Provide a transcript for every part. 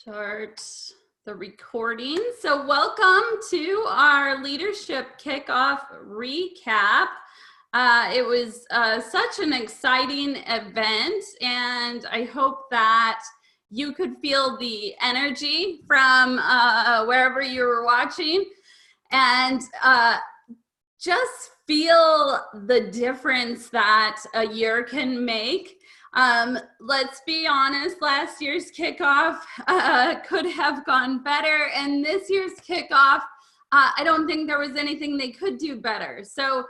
Start the recording. So welcome to our leadership kickoff recap. It was such an exciting event, and I hope that you could feel the energy from wherever you were watching, and just feel the difference that a year can make. Let's be honest, last year's kickoff could have gone better, and this year's kickoff, I don't think there was anything they could do better. So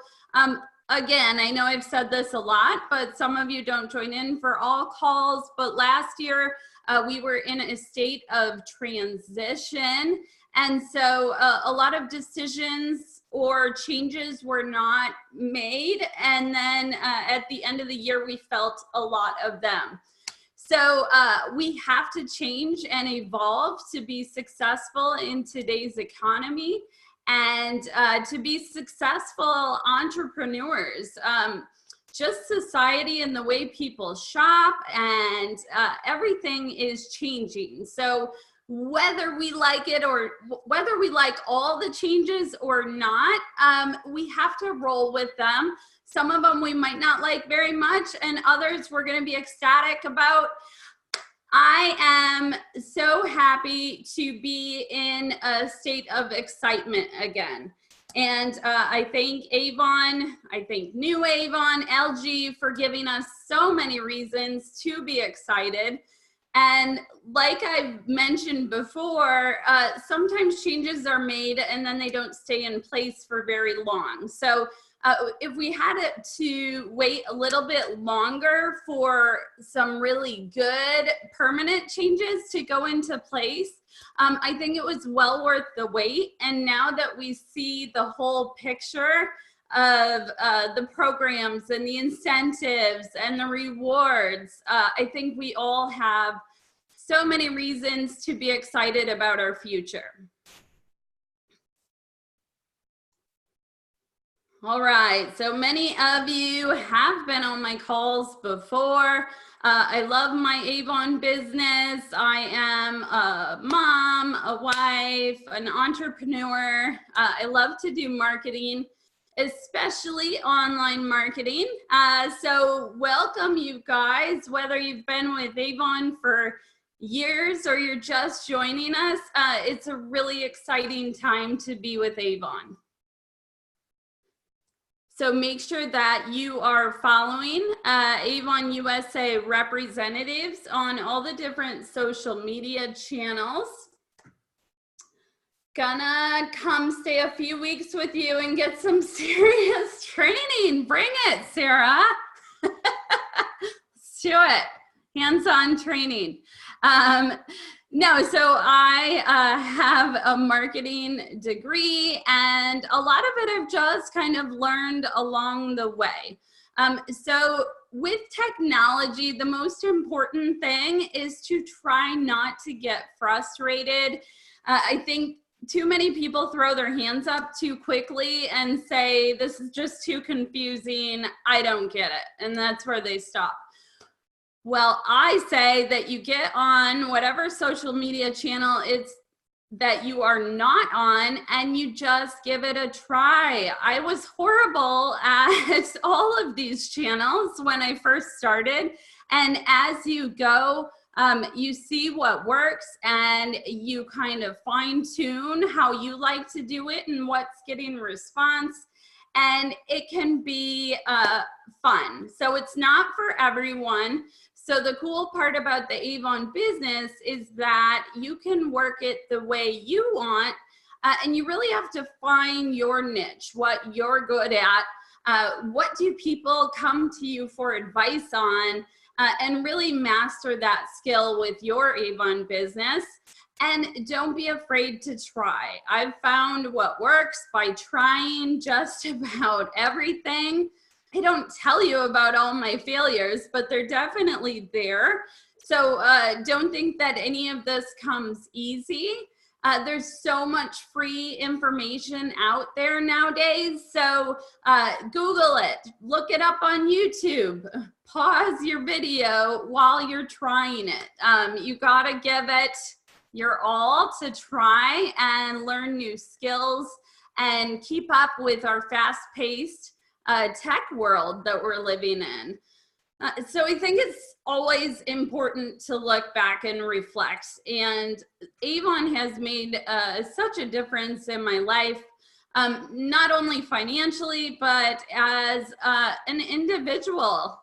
again, I know I've said this a lot, but some of you don't join in for all calls, but last year we were in a state of transition, and so a lot of decisions or changes were not made, and then at the end of the year we felt a lot of them. So we have to change and evolve to be successful in today's economy and to be successful entrepreneurs. Just society and the way people shop and everything is changing. So whether we like it or whether we like all the changes or not, we have to roll with them. Some of them we might not like very much, and others we're going to be ecstatic about. I am so happy to be in a state of excitement again. And I thank Avon, I thank New Avon, Albee for giving us so many reasons to be excited. And like I've mentioned before, sometimes changes are made and then they don't stay in place for very long. So if we had to wait a little bit longer for some really good permanent changes to go into place, I think it was well worth the wait. And now that we see the whole picture of the programs and the incentives and the rewards, I think we all have so many reasons to be excited about our future. All right, so many of you have been on my calls before. I love my Avon business. I am a mom, a wife, an entrepreneur. I love to do marketing, especially online marketing. So welcome you guys, whether you've been with Avon for years or you're just joining us. It's a really exciting time to be with Avon. So make sure that you are following Avon USA representatives on all the different social media channels. Gonna come stay a few weeks with you and get some serious training. Bring it, Sarah. Let's do it. Hands-on training. No, so I have a marketing degree, and a lot of it I've just kind of learned along the way. So with technology, the most important thing is to try not to get frustrated. I think too many people throw their hands up too quickly and say, this is just too confusing, I don't get it, and that's where they stop. Well, I say that you get on whatever social media channel it's that you are not on and you just give it a try. I was horrible at all of these channels when I first started. And as you go, you see what works and you kind of fine tune how you like to do it and what's getting response. And it can be fun. So it's not for everyone. So the cool part about the Avon business is that you can work it the way you want, and you really have to find your niche, what you're good at, what do people come to you for advice on, and really master that skill with your Avon business. And don't be afraid to try. I've found what works by trying just about everything. I don't tell you about all my failures, but they're definitely there. So don't think that any of this comes easy. There's so much free information out there nowadays. So Google it, look it up on YouTube, pause your video while you're trying it. You gotta give it your all to try and learn new skills and keep up with our fast-paced tech world that we're living in. So I think it's always important to look back and reflect. And Avon has made such a difference in my life, not only financially, but as an individual.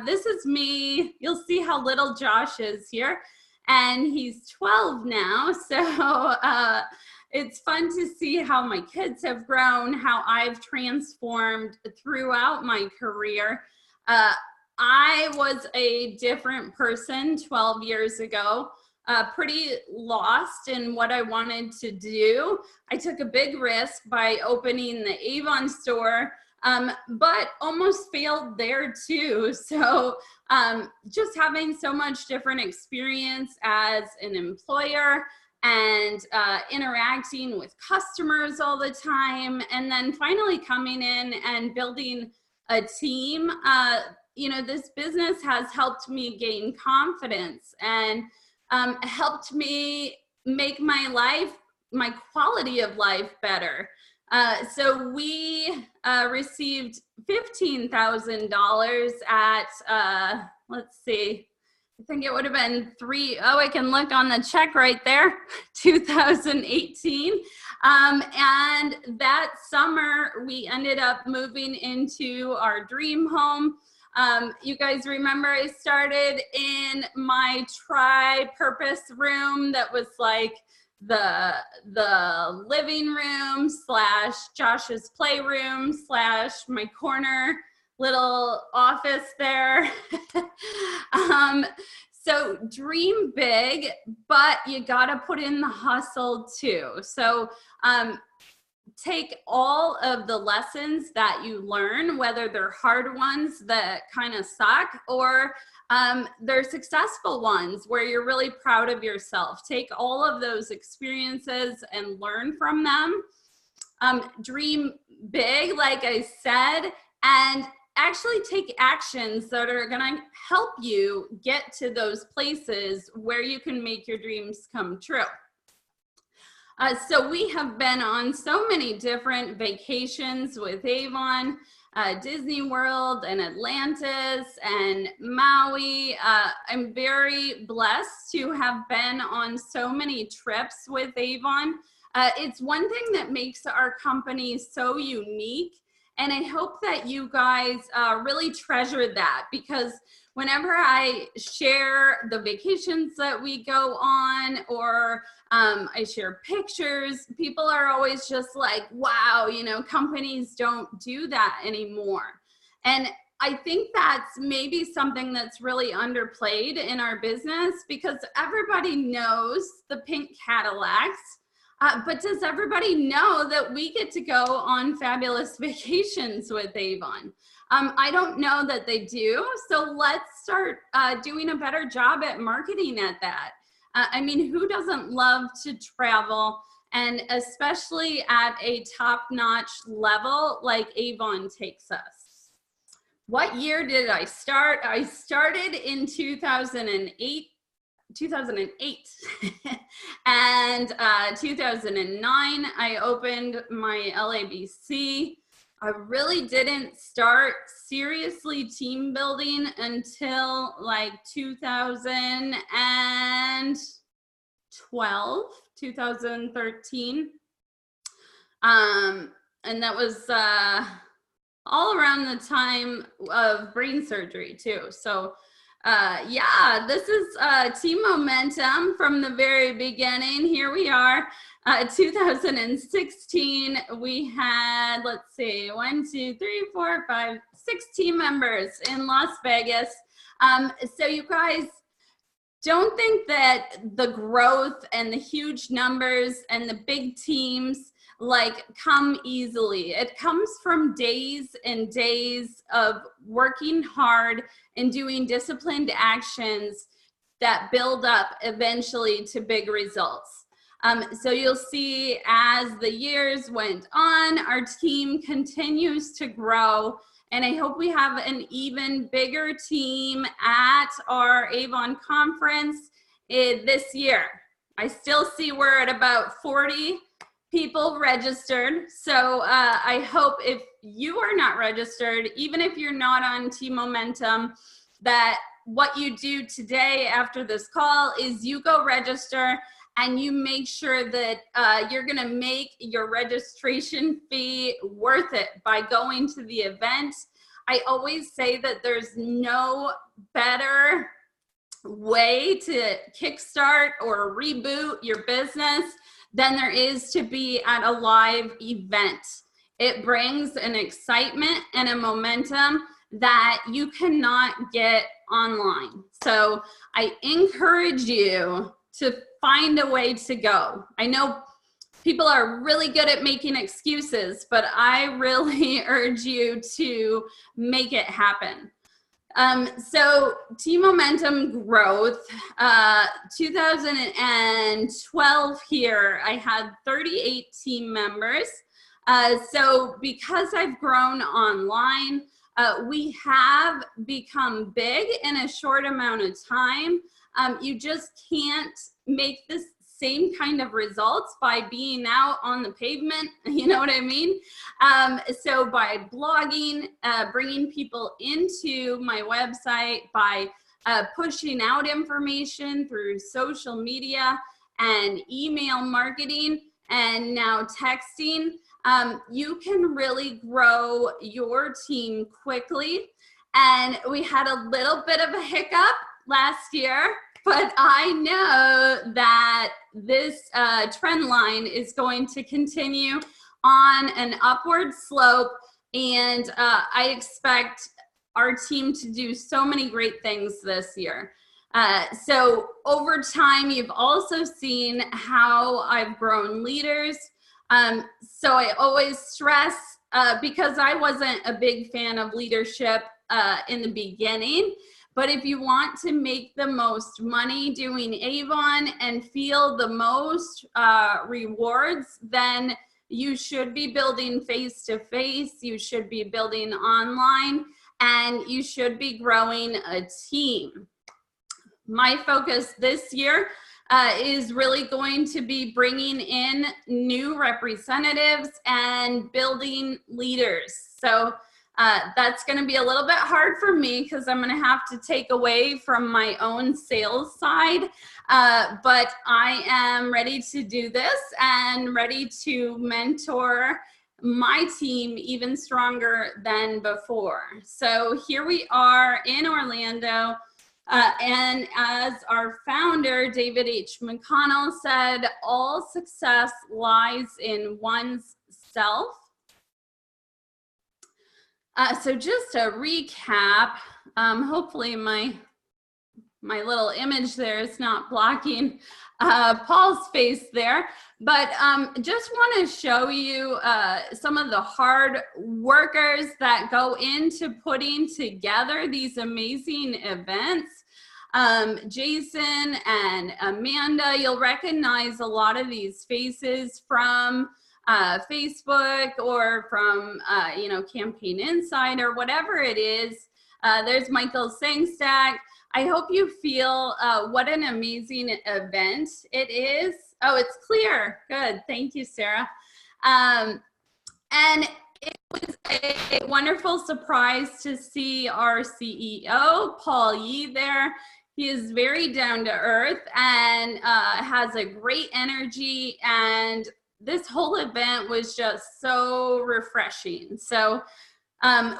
This is me. You'll see how little Josh is here. And he's 12 now. So it's fun to see how my kids have grown, how I've transformed throughout my career. I was a different person 12 years ago, pretty lost in what I wanted to do. I took a big risk by opening the Avon store, but almost failed there too. So just having so much different experience as an employer and interacting with customers all the time, and then finally coming in and building a team. You know, this business has helped me gain confidence and helped me make my life, my quality of life better. So we received $15,000 at, let's see, I think it would have been I can look on the check right there, 2018. And that summer, we ended up moving into our dream home. You guys remember I started in my tri-purpose room that was like the living room / Josh's playroom / my corner little office there. So dream big, but you gotta put in the hustle too. So take all of the lessons that you learn, whether they're hard ones that kind of suck, or they're successful ones where you're really proud of yourself. Take all of those experiences and learn from them. Dream big, like I said, and actually take actions that are gonna help you get to those places where you can make your dreams come true. So we have been on so many different vacations with Avon, Disney World and Atlantis and Maui. I'm very blessed to have been on so many trips with Avon. It's one thing that makes our company so unique. And I hope that you guys really treasure that, because whenever I share the vacations that we go on, or I share pictures, people are always just like, wow, you know, companies don't do that anymore. And I think that's maybe something that's really underplayed in our business, because everybody knows the pink Cadillacs. But does everybody know that we get to go on fabulous vacations with Avon? I don't know that they do. So let's start doing a better job at marketing at that. I mean, who doesn't love to travel, and especially at a top-notch level like Avon takes us? What year did I start? I started in 2008. And 2009, I opened my LABC. I really didn't start seriously team building until like 2013. And that was all around the time of brain surgery too. So yeah, this is team momentum from the very beginning. Here we are, 2016. We had, let's see, 6 team members in Las Vegas. So you guys, don't think that the growth and the huge numbers and the big teams like come easily. It comes from days and days of working hard and doing disciplined actions that build up eventually to big results. So you'll see as the years went on, our team continues to grow, and I hope we have an even bigger team at our Avon conference this year. I still see we're at about 40 people registered. So I hope if you are not registered, even if you're not on Team Momentum, that what you do today after this call is you go register and you make sure that you're gonna make your registration fee worth it by going to the event. I always say that there's no better way to kickstart or reboot your business than there is to be at a live event. It brings an excitement and a momentum that you cannot get online. So I encourage you to find a way to go. I know people are really good at making excuses, but I really urge you to make it happen. So Team Momentum growth, 2012 here, I had 38 team members. So because I've grown online, we have become big in a short amount of time. You just can't make this same kind of results by being out on the pavement, you know what I mean? So by blogging, bringing people into my website, by pushing out information through social media and email marketing, and now texting, you can really grow your team quickly. And we had a little bit of a hiccup last year, but I know that this trend line is going to continue on an upward slope, and I expect our team to do so many great things this year. So over time, you've also seen how I've grown leaders. So I always stress, because I wasn't a big fan of leadership in the beginning, but if you want to make the most money doing Avon and feel the most rewards, then you should be building face-to-face, you should be building online, and you should be growing a team. My focus this year is really going to be bringing in new representatives and building leaders. So that's going to be a little bit hard for me because I'm going to have to take away from my own sales side. But I am ready to do this and ready to mentor my team even stronger than before. So here we are in Orlando. And as our founder, David H. McConnell, said, all success lies in one's self. So just to recap, hopefully my little image there is not blocking Paul's face there, but just want to show you some of the hard workers that go into putting together these amazing events. Jason and Amanda, you'll recognize a lot of these faces from Facebook or from, you know, Campaign Insight or whatever it is. There's Michael Sangstack. I hope you feel what an amazing event it is. Oh, it's clear. Good. Thank you, Sarah. And it was a wonderful surprise to see our CEO, Paul Yee, there. He is very down to earth and has a great energy, and this whole event was just so refreshing. So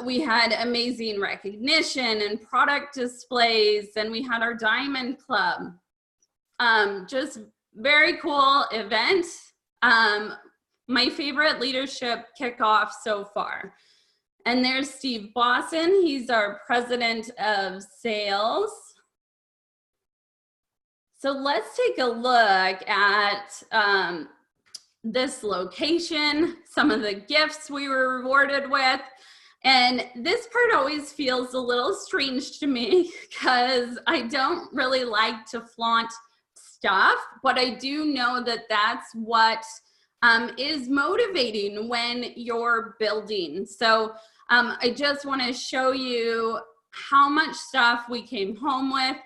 we had amazing recognition and product displays, and we had our Diamond Club. Just very cool event. My favorite leadership kickoff so far. And there's Steve Bosson. He's our president of sales. So let's take a look at this location, some of the gifts we were rewarded with. And this part always feels a little strange to me because I don't really like to flaunt stuff, but I do know that that's what is motivating when you're building. So I just want to show you how much stuff we came home with.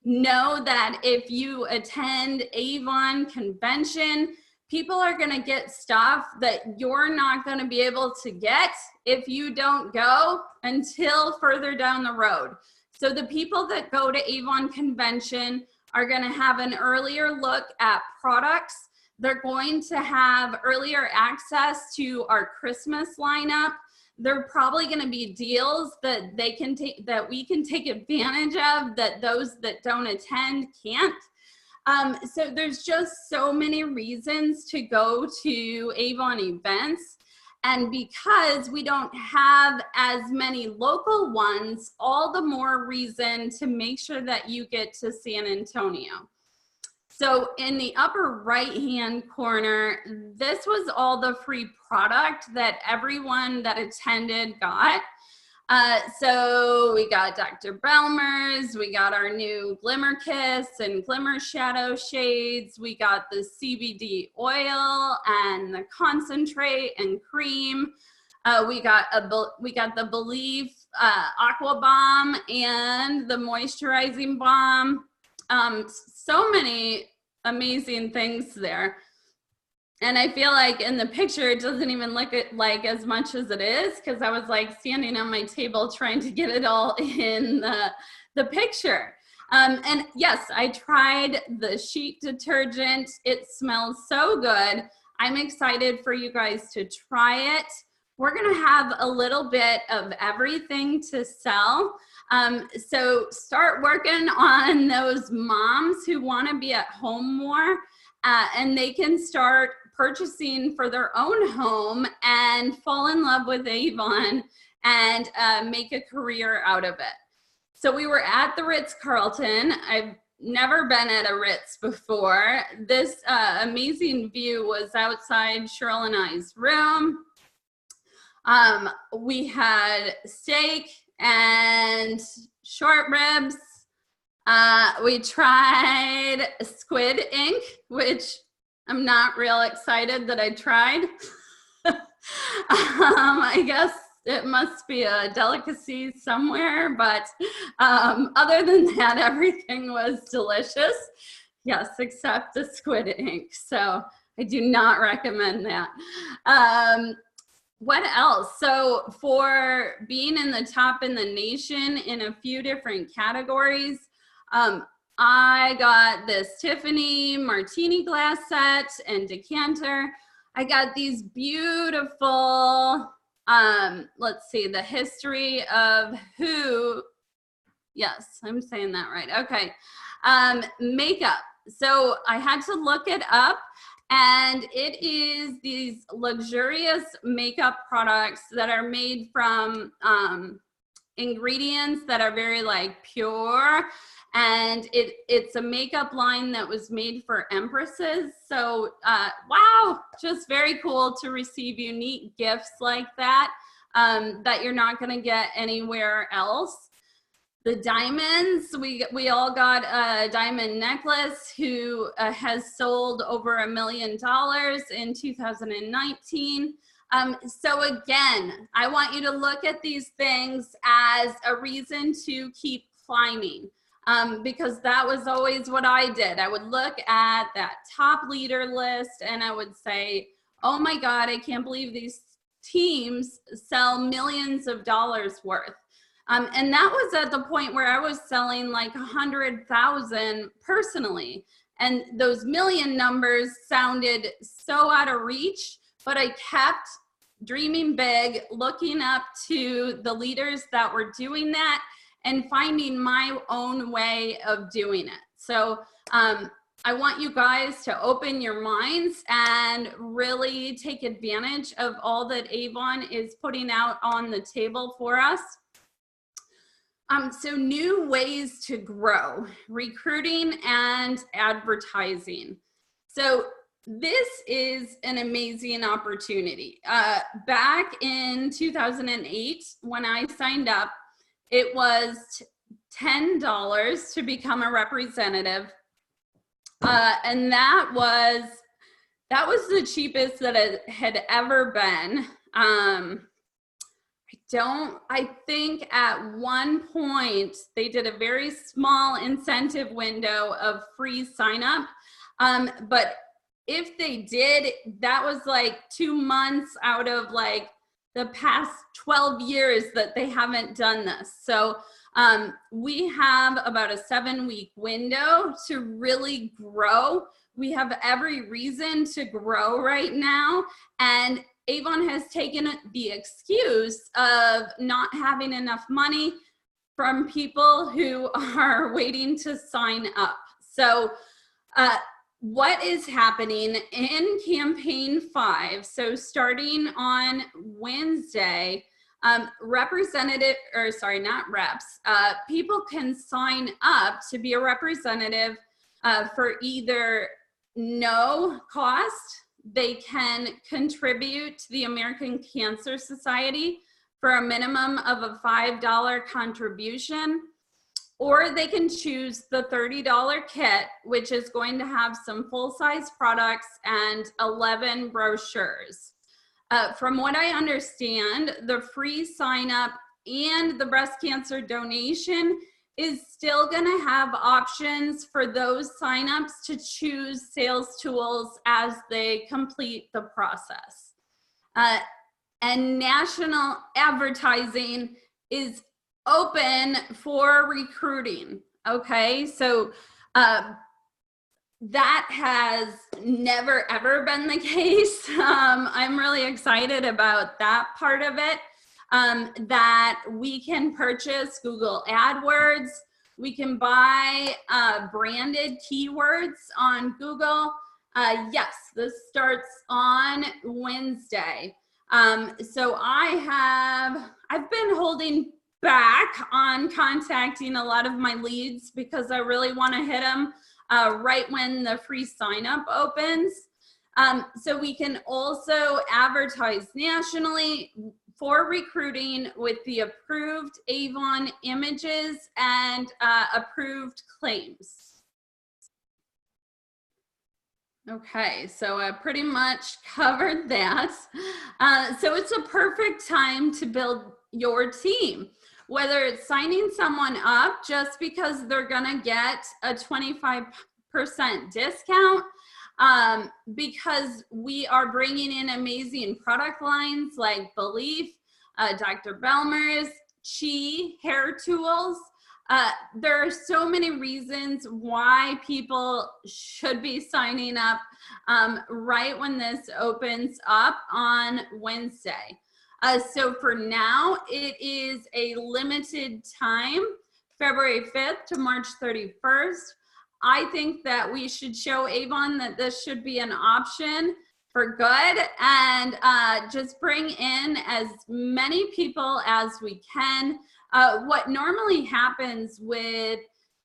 know that if you attend Avon convention, people are going to get stuff that you're not going to be able to get if you don't go until further down the road. So the people that go to Avon convention are going to have an earlier look at products. They're going to have earlier access to our Christmas lineup. There are probably going to be deals that they can take, that we can take advantage of, that those that don't attend can't. So there's just so many reasons to go to Avon events. And because we don't have as many local ones, all the more reason to make sure that you get to San Antonio. So in the upper right-hand corner, this was all the free product that everyone that attended got. So we got Dr. Belmer's, we got our new Glimmer Kiss and Glimmer Shadow Shades, we got the CBD oil and the concentrate and cream. We got the Believe Aqua Bomb and the moisturizing balm. So many amazing things there. And I feel like in the picture, it doesn't even look like as much as it is, because I was like standing on my table trying to get it all in the picture. And yes, I tried the sheet detergent. It smells so good. I'm excited for you guys to try it. We're gonna have a little bit of everything to sell. So start working on those moms who wanna be at home more, and they can start purchasing for their own home and fall in love with Avon and make a career out of it. So we were at the Ritz-Carlton. I've never been at a Ritz before. This amazing view was outside Cheryl and I's room. We had steak and short ribs. We tried squid ink, which I'm not real excited that I tried. I guess it must be a delicacy somewhere, but other than that, everything was delicious. Yes, except the squid ink. So I do not recommend that. What else? So for being in the top in the nation in a few different categories, I got this Tiffany martini glass set and decanter. I got these beautiful, let's see, the history of who, yes, I'm saying that right. Okay, makeup. So I had to look it up, and it is these luxurious makeup products that are made from ingredients that are very like pure. And it's a makeup line that was made for empresses. So wow, just very cool to receive unique gifts like that, that you're not gonna get anywhere else. The diamonds, we all got a diamond necklace who has sold over $1 million in 2019. So again, I want you to look at these things as a reason to keep climbing. Because that was always what I did. I would look at that top leader list and I would say, oh my God, I can't believe these teams sell millions of dollars worth. And that was at the point where I was selling like 100,000 personally. And those million numbers sounded so out of reach, but I kept dreaming big, looking up to the leaders that were doing that, and finding my own way of doing it. So I want you guys to open your minds and really take advantage of all that Avon is putting out on the table for us. So new ways to grow, recruiting and advertising. So this is an amazing opportunity. Back in 2008, when I signed up, it was $10 to become a representative. And that was the cheapest that it had ever been. I I think at one point they did a very small incentive window of free sign up. But if they did, that was like 2 months out of like the past 12 years that they haven't done this. So we have about a 7-week window to really grow. We have every reason to grow right now. And Avon has taken the excuse of not having enough money from people who are waiting to sign up. So what is happening in campaign 5? So starting on Wednesday, people can sign up to be a representative for either no cost. They can contribute to the American Cancer Society for a minimum of a $5 contribution, or they can choose the $30 kit, which is going to have some full-size products and 11 brochures. From what I understand, the free sign-up and the breast cancer donation is still going to have options for those signups to choose sales tools as they complete the process. And national advertising is open for recruiting. Okay, so that has never ever been the case. I'm really excited about that part of it. That we can purchase Google AdWords. We can buy branded keywords on Google. Yes, this starts on Wednesday. So I've been holding back on contacting a lot of my leads because I really want to hit them right when the free sign up opens. So we can also advertise nationally for recruiting with the approved Avon images and approved claims. Okay, so I pretty much covered that. So it's a perfect time to build your team, whether it's signing someone up just because they're gonna get a 25% discount, because we are bringing in amazing product lines like Belief, Dr. Belmer's, Chi hair tools. There are so many reasons why people should be signing up right when this opens up on Wednesday. So for now, it is a limited time, February 5th to March 31st. I think that we should show Avon that this should be an option for good, and just bring in as many people as we can. What normally happens with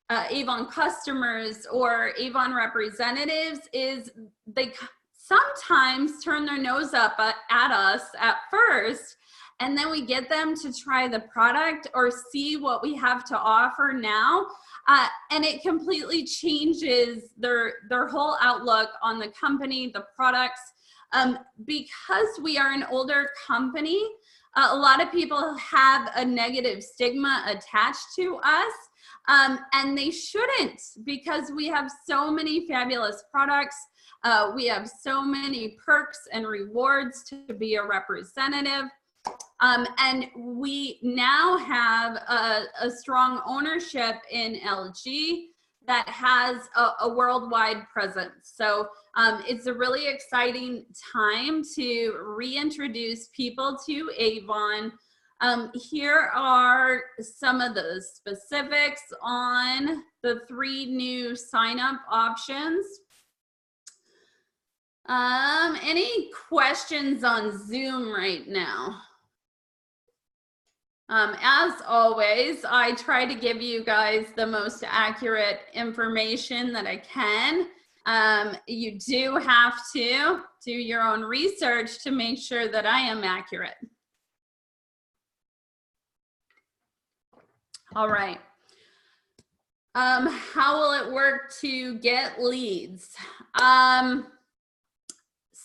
Avon customers or Avon representatives is they sometimes turn their nose up at us at first, and then we get them to try the product or see what we have to offer now, and it completely changes their whole outlook on the company, the products. Because we are an older company, a lot of people have a negative stigma attached to us, and they shouldn't, because we have so many fabulous products. We have so many perks and rewards to be a representative. And we now have a strong ownership in LG that has a worldwide presence. So it's a really exciting time to reintroduce people to Avon. Here are some of the specifics on the 3 new sign-up options. Any questions on Zoom right now? As always, I try to give you guys the most accurate information that I can. You do have to do your own research to make sure that I am accurate. All right. How will it work to get leads?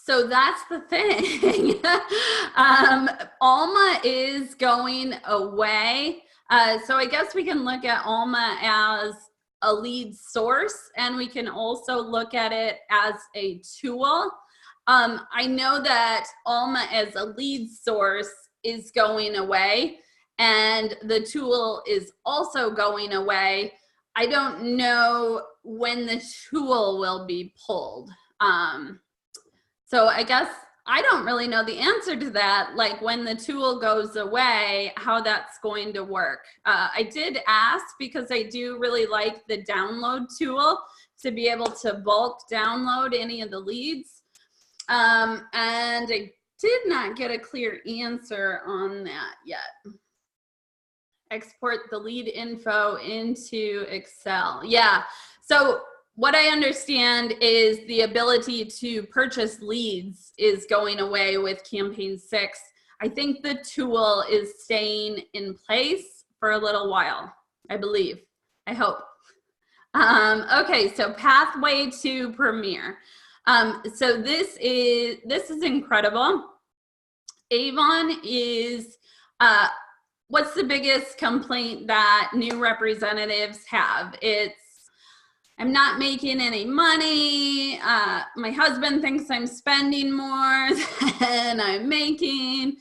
So that's the thing. Alma is going away. So I guess we can look at Alma as a lead source, and we can also look at it as a tool. I know that Alma as a lead source is going away, and the tool is also going away. I don't know when the tool will be pulled. So I guess I don't really know the answer to that, like when the tool goes away, how that's going to work. I did ask because I do really like the download tool to be able to bulk download any of the leads. And I did not get a clear answer on that yet. Export the lead info into Excel. Yeah, so what I understand is the ability to purchase leads is going away with campaign 6. I think the tool is staying in place for a little while, I believe, I hope. Okay, so pathway to Premier. So this is incredible. Avon is, what's the biggest complaint that new representatives have? It's, I'm not making any money. My husband thinks I'm spending more than I'm making.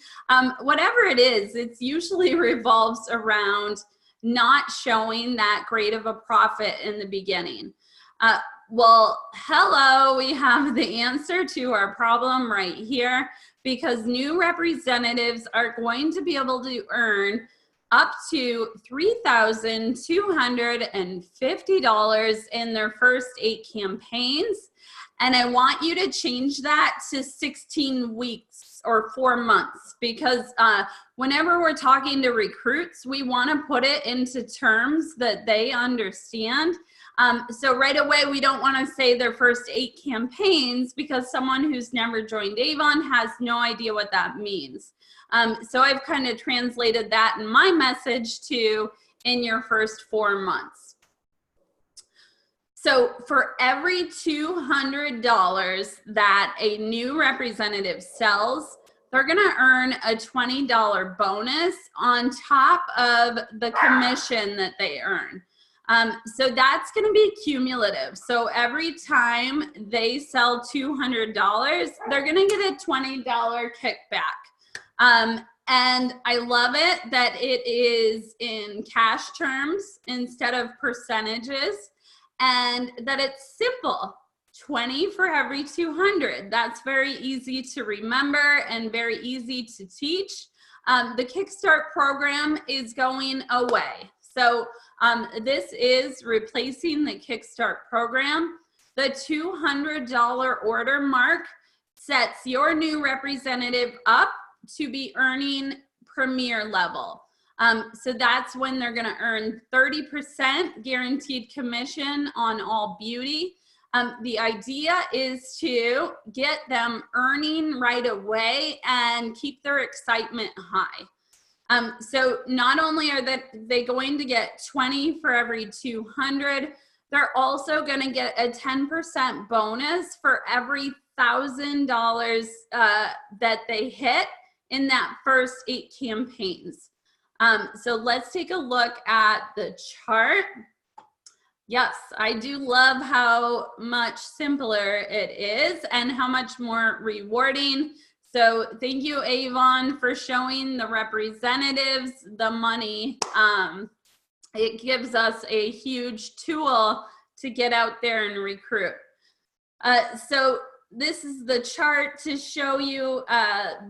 Whatever it is, it's usually revolves around not showing that great of a profit in the beginning. Well, hello, we have the answer to our problem right here, because new representatives are going to be able to earn up to $3,250 in their first 8 campaigns. And I want you to change that to 16 weeks or 4 months, because whenever we're talking to recruits, we want to put it into terms that they understand. So right away, we don't want to say their first 8 campaigns, because someone who's never joined Avon has no idea what that means. So I've kind of translated that in my message to in your first 4 months. So for every $200 that a new representative sells, they're going to earn a $20 bonus on top of the commission that they earn. So that's going to be cumulative. So every time they sell $200, they're going to get a $20 kickback. And I love it that it is in cash terms instead of percentages, and that it's simple. 20 for every 200. That's very easy to remember and very easy to teach. The Kickstart program is going away. So this is replacing the Kickstart program. The $200 order mark sets your new representative up to be earning Premier level. So that's when they're going to earn 30% guaranteed commission on all beauty. The idea is to get them earning right away and keep their excitement high. So not only are they going to get 20 for every 200, they're also going to get a 10% bonus for every $1,000 that they hit in that first 8 campaigns. So let's take a look at the chart. Yes, I do love how much simpler it is and how much more rewarding. So thank you, Avon, for showing the representatives the money. It gives us a huge tool to get out there and recruit. So this is the chart to show you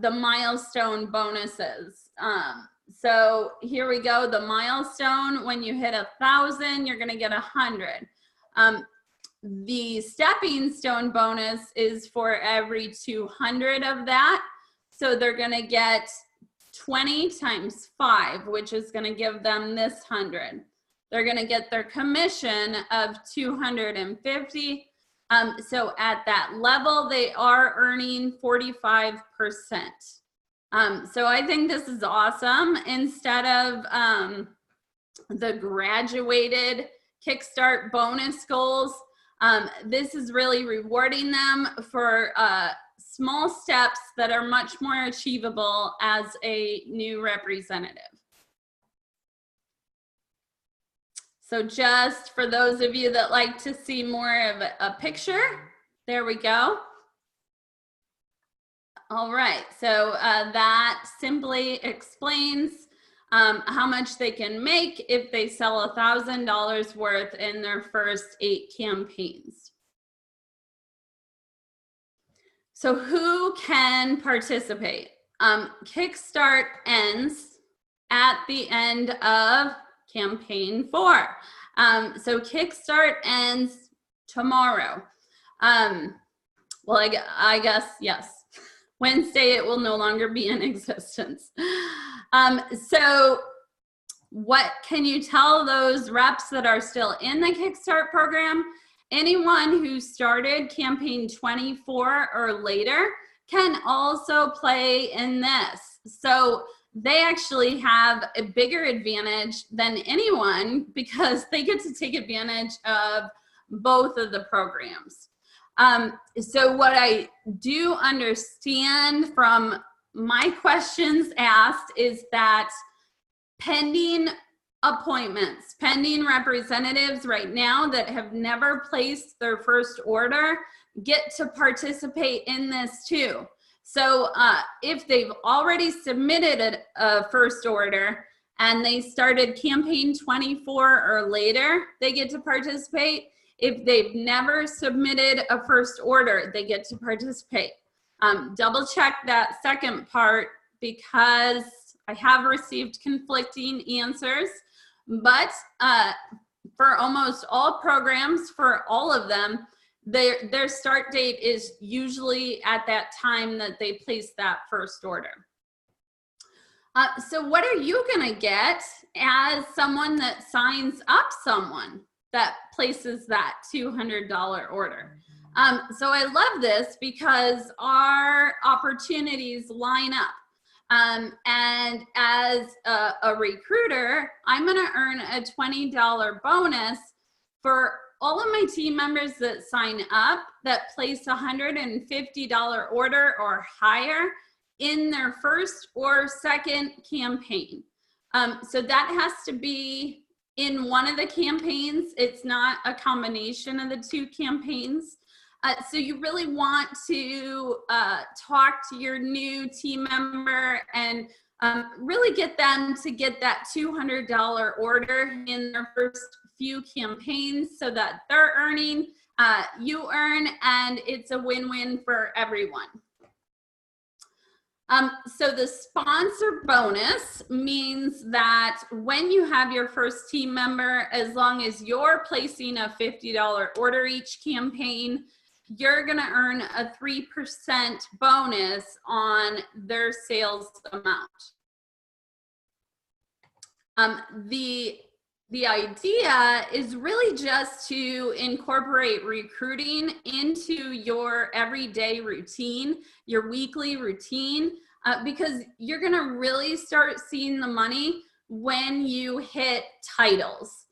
the milestone bonuses. So here we go, the milestone, when you hit 1,000, you're gonna get 100. The stepping stone bonus is for every 200 of that. So they're gonna get 20 times 5, which is gonna give them this 100. They're gonna get their commission of 250. So at that level, they are earning 45%. So I think this is awesome. Instead of the graduated Kickstart bonus goals, this is really rewarding them for small steps that are much more achievable as a new representative. So just for those of you that like to see more of a picture, there we go. All right, so that simply explains how much they can make if they sell $1,000 worth in their first 8 campaigns. So who can participate? Kickstart ends at the end of campaign 4. So Kickstart ends tomorrow. Well, I guess, yes. Wednesday, it will no longer be in existence. So what can you tell those reps that are still in the Kickstart program? Anyone who started campaign 24 or later can also play in this. So they actually have a bigger advantage than anyone because they get to take advantage of both of the programs. So what I do understand from my questions asked is that pending appointments, pending representatives right now that have never placed their first order get to participate in this too. So if they've already submitted a first order and they started campaign 24 or later, they get to participate. If they've never submitted a first order, they get to participate. Double check that second part because I have received conflicting answers, but for almost all programs, for all of them, their start date is usually at that time that they place that first order. So what are you gonna get as someone that signs up someone that places that $200 order? So I love this because our opportunities line up. And as a recruiter, I'm gonna earn a $20 bonus for all of my team members that sign up that place a $150 order or higher in their first or second campaign. So that has to be in one of the campaigns. It's not a combination of the 2 campaigns. So you really want to talk to your new team member and really get them to get that $200 order in their first few campaigns so that they're earning, you earn, and it's a win-win for everyone. So the sponsor bonus means that when you have your first team member, as long as you're placing a $50 order each campaign, you're gonna earn a 3% bonus on their sales amount. The idea is really just to incorporate recruiting into your everyday routine, your weekly routine, because you're gonna really start seeing the money when you hit titles.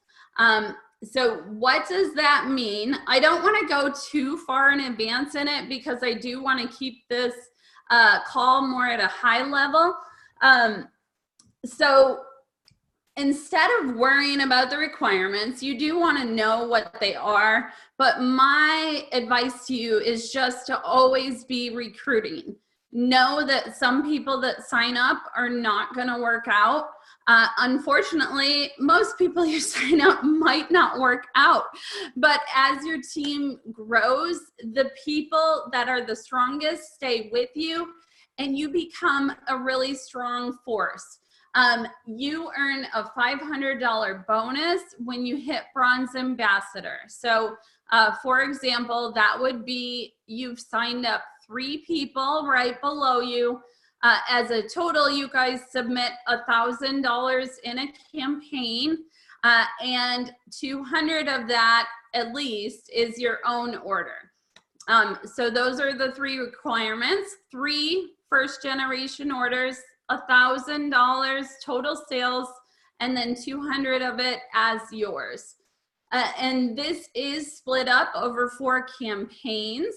So what does that mean? I don't wanna go too far in advance in it because I do wanna keep this call more at a high level. So instead of worrying about the requirements, you do want to know what they are, but my advice to you is just to always be recruiting. Know that some people that sign up are not going to work out. Unfortunately, most people you sign up might not work out, but as your team grows, the people that are the strongest stay with you and you become a really strong force. You earn a $500 bonus when you hit Bronze Ambassador. So for example, that would be you've signed up 3 people right below you. As a total, you guys submit $1,000 in a campaign, and 200 of that at least is your own order. So those are the 3 requirements: 3 first generation orders, $1,000 total sales, and then 200 of it as yours. And this is split up over 4 campaigns.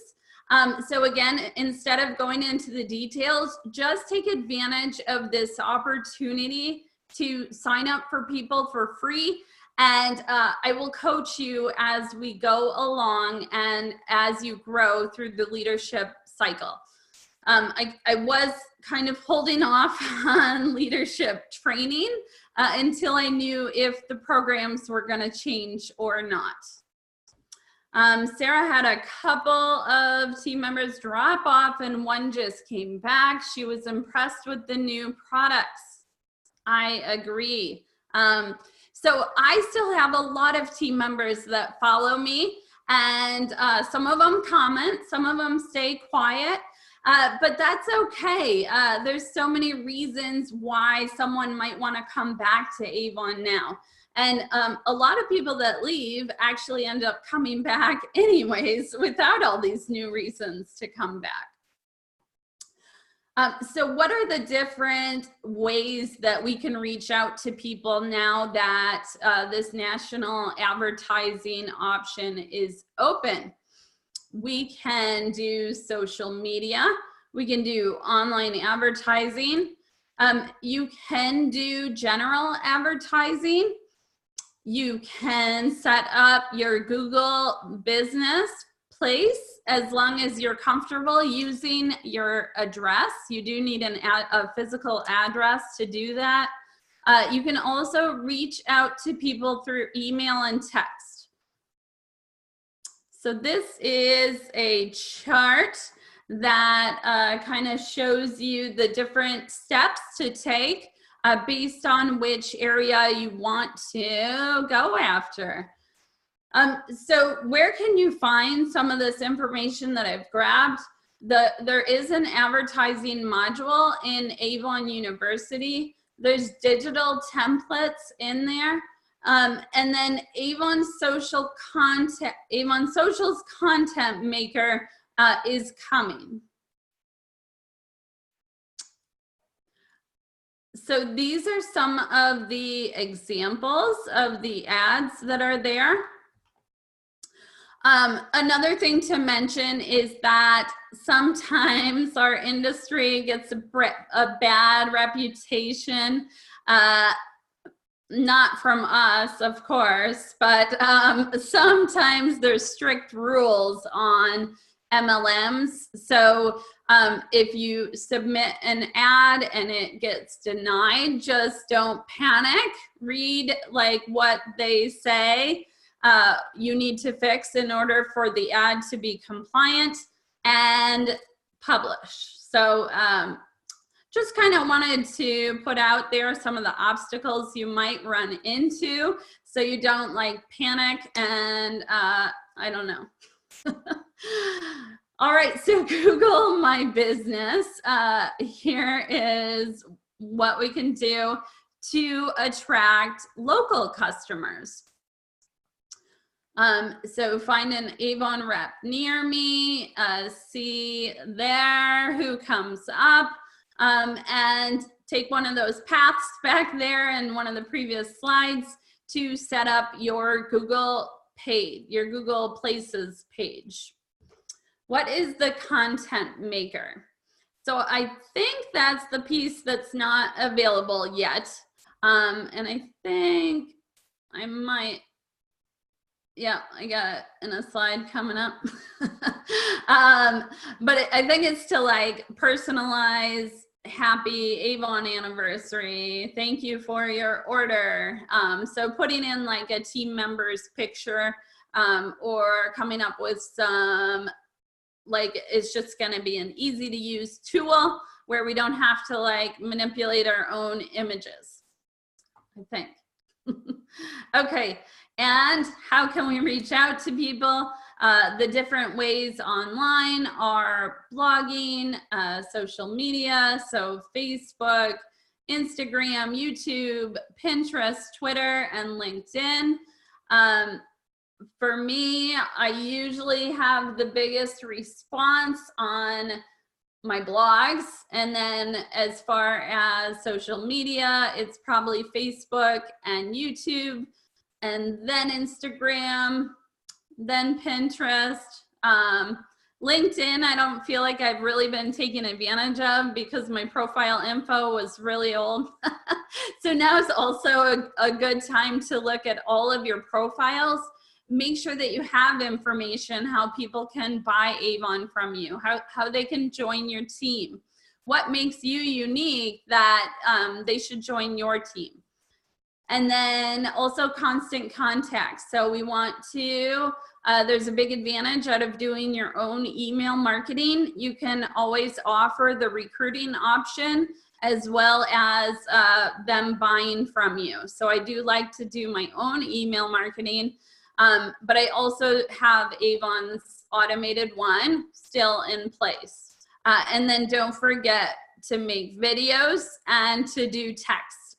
So again, instead of going into the details, just take advantage of this opportunity to sign up for people for free. And I will coach you as we go along and as you grow through the leadership cycle. I was kind of holding off on leadership training until I knew if the programs were going to change or not. Sarah had a couple of team members drop off and one just came back. She was impressed with the new products. I agree. So I still have a lot of team members that follow me, and some of them comment, some of them stay quiet, but that's okay. There's so many reasons why someone might want to come back to Avon now. And a lot of people that leave actually end up coming back anyways without all these new reasons to come back. So what are the different ways that we can reach out to people now that this national advertising option is open? We can do social media. We can do online advertising. You can do general advertising. You can set up your Google business place as long as you're comfortable using your address. You do need a physical address to do that. You can also reach out to people through email and text. So this is a chart that kind of shows you the different steps to take based on which area you want to go after. So where can you find some of this information that I've grabbed? There is an advertising module in Avon University. There's digital templates in there. And then Avon Social's content maker is coming. So these are some of the examples of the ads that are there. Another thing to mention is that sometimes our industry gets a bad reputation, not from us, of course, but sometimes there's strict rules on MLMs. So if you submit an ad and it gets denied, just don't panic. Read like what they say you need to fix in order for the ad to be compliant, and publish. So just kind of wanted to put out there some of the obstacles you might run into so you don't like panic and I don't know. All right, so Google My Business. Here is what we can do to attract local customers. So find an Avon rep near me, see there who comes up, and take one of those paths back there in one of the previous slides to set up your Google page, your Google Places page. What is the content maker? So I think that's the piece that's not available yet. And I think I might, yeah, I got it in a slide coming up. But I think it's to like personalize happy Avon anniversary, thank you for your order. So putting in like a team member's picture or coming up with some, like it's just gonna be an easy to use tool where we don't have to like manipulate our own images, I think. Okay, and how can we reach out to people? The different ways online are blogging, social media, so Facebook, Instagram, YouTube, Pinterest, Twitter, and LinkedIn. For me, I usually have the biggest response on my blogs. And then as far as social media, it's probably Facebook and YouTube, and then Instagram, then Pinterest. LinkedIn, I don't feel like I've really been taken advantage of because my profile info was really old. So now is also a good time to look at all of your profiles. Make sure that you have information, how people can buy Avon from you, how they can join your team, what makes you unique that they should join your team. And then also constant contact. So we want to, there's a big advantage out of doing your own email marketing. You can always offer the recruiting option as well as them buying from you. So I do like to do my own email marketing, but I also have Avon's automated one still in place. And then don't forget to make videos and to do text.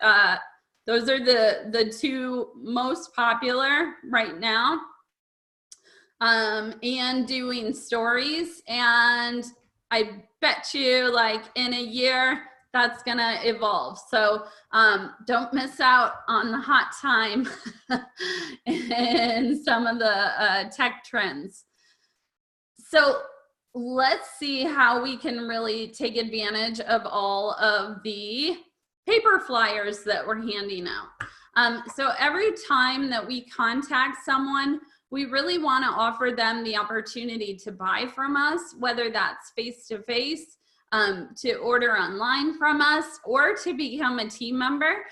Those are the two most popular right now. And doing stories. And I bet you like in a year, that's gonna evolve. So don't miss out on the hot time and some of the tech trends. So let's see how we can really take advantage of all of the paper flyers that we're handing out. So every time that we contact someone, we really want to offer them the opportunity to buy from us, whether that's face-to-face, to order online from us, or to become a team member.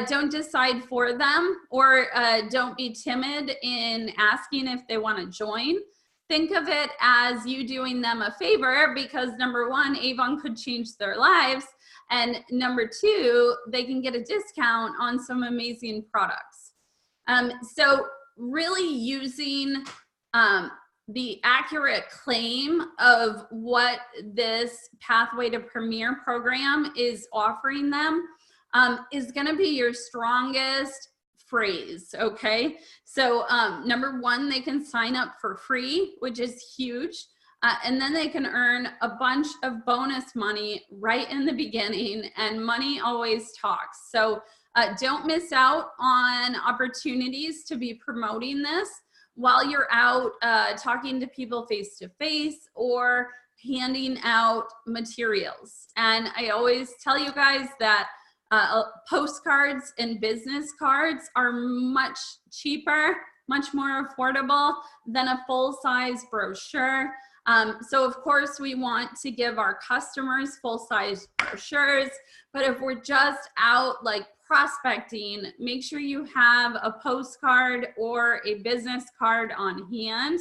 Don't decide for them, or don't be timid in asking if they want to join. Think of it as you doing them a favor because number one, Avon could change their lives. And number two, they can get a discount on some amazing products. So really using the accurate claim of what this Pathway to Premier program is offering them is going to be your strongest phrase, okay? So number one, they can sign up for free, which is huge. And then they can earn a bunch of bonus money right in the beginning, and money always talks. So don't miss out on opportunities to be promoting this while you're out talking to people face to face or handing out materials. And I always tell you guys that postcards and business cards are much cheaper, much more affordable than a full-size brochure. So of course we want to give our customers full-size brochures, but if we're just out like prospecting, make sure you have a postcard or a business card on hand.